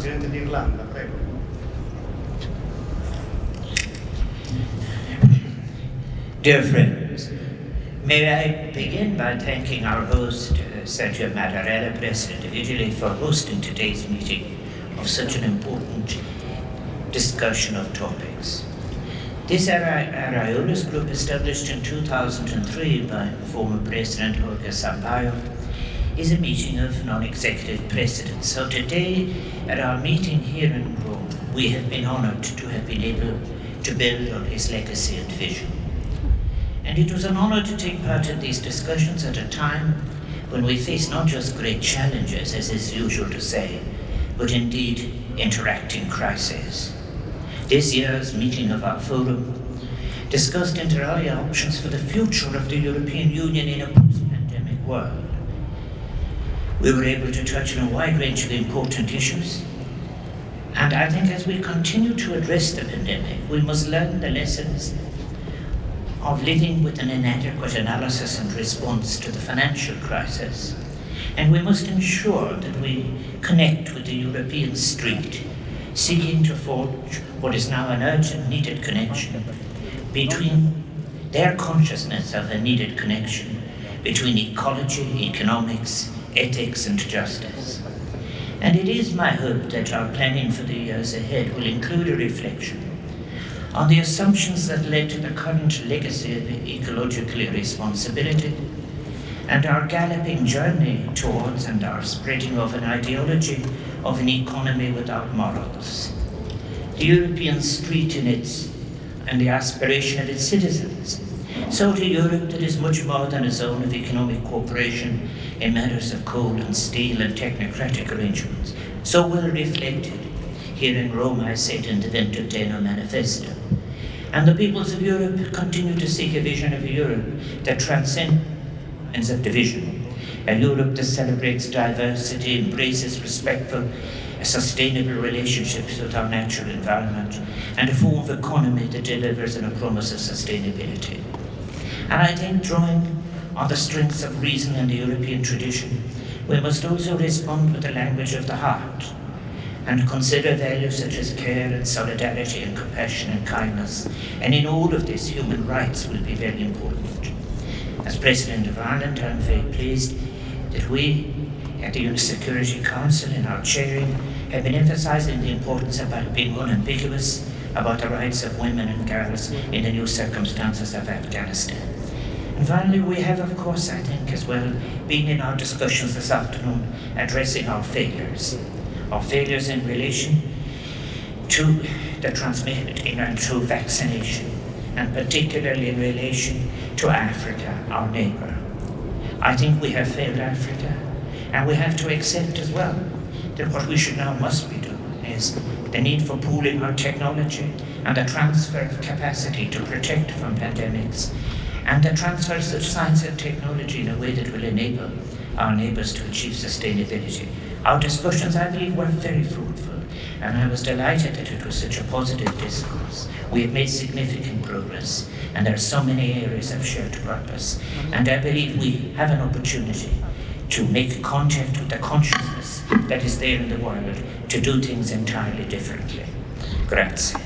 Presidente d'Irlanda, prego. Dear friends, may I begin by thanking our host, Sergio Mattarella, President of Italy, for hosting today's meeting of such an important discussion of topics. This Arraiolos Group, established in 2003 by former President Jorge, is a meeting of non-executive presidents. So today, at our meeting here in Rome, we have been honored to have been able to build on his legacy and vision. And it was an honor to take part in these discussions at a time when we face not just great challenges, as is usual to say, but indeed interacting crises. This year's meeting of our forum discussed inter alia options for the future of the European Union in a post-pandemic world. We were able to touch on a wide range of important issues, and I think as we continue to address the pandemic, we must learn the lessons of living with an inadequate analysis and response to the financial crisis, and we must ensure that we connect with the European street, seeking to forge what is now an urgent needed connection between their consciousness of a needed connection between ecology, economics, ethics and justice. And it is my hope that our planning for the years ahead will include a reflection on the assumptions that led to the current legacy of ecological irresponsibility and our galloping journey towards and our spreading of an ideology of an economy without morals. The European street and the aspiration of its citizens. So to Europe that is much more than a zone of economic cooperation in matters of coal and steel and technocratic arrangements. So well reflected here in Rome, I said in the Ventoteno Manifesto. And the peoples of Europe continue to seek a vision of a Europe that transcends of division, a Europe that celebrates diversity, embraces respectful, sustainable relationships with our natural environment, and a form of economy that delivers on a promise of sustainability. And I think drawing on the strengths of reason and the European tradition, we must also respond with the language of the heart and consider values such as care and solidarity and compassion and kindness. And in all of this, human rights will be very important. As President of Ireland, I'm very pleased that we at the Security Council in our chairing have been emphasizing the importance about being unambiguous about the rights of women and girls in the new circumstances of Afghanistan. And finally, we have, of course, I think as well, been in our discussions this afternoon addressing our failures in relation to the transmission and to vaccination, and particularly in relation to Africa, our neighbour. I think we have failed Africa, and we have to accept as well that what we must be doing is the need for pooling our technology and the transfer of capacity to protect from pandemics, and the transfer of science and technology in a way that will enable our neighbours to achieve sustainability. Our discussions, I believe, were very fruitful, and I was delighted that it was such a positive discourse. We have made significant progress, and there are so many areas of shared purpose, and I believe we have an opportunity to make contact with the consciousness that is there in the world to do things entirely differently. Grazie.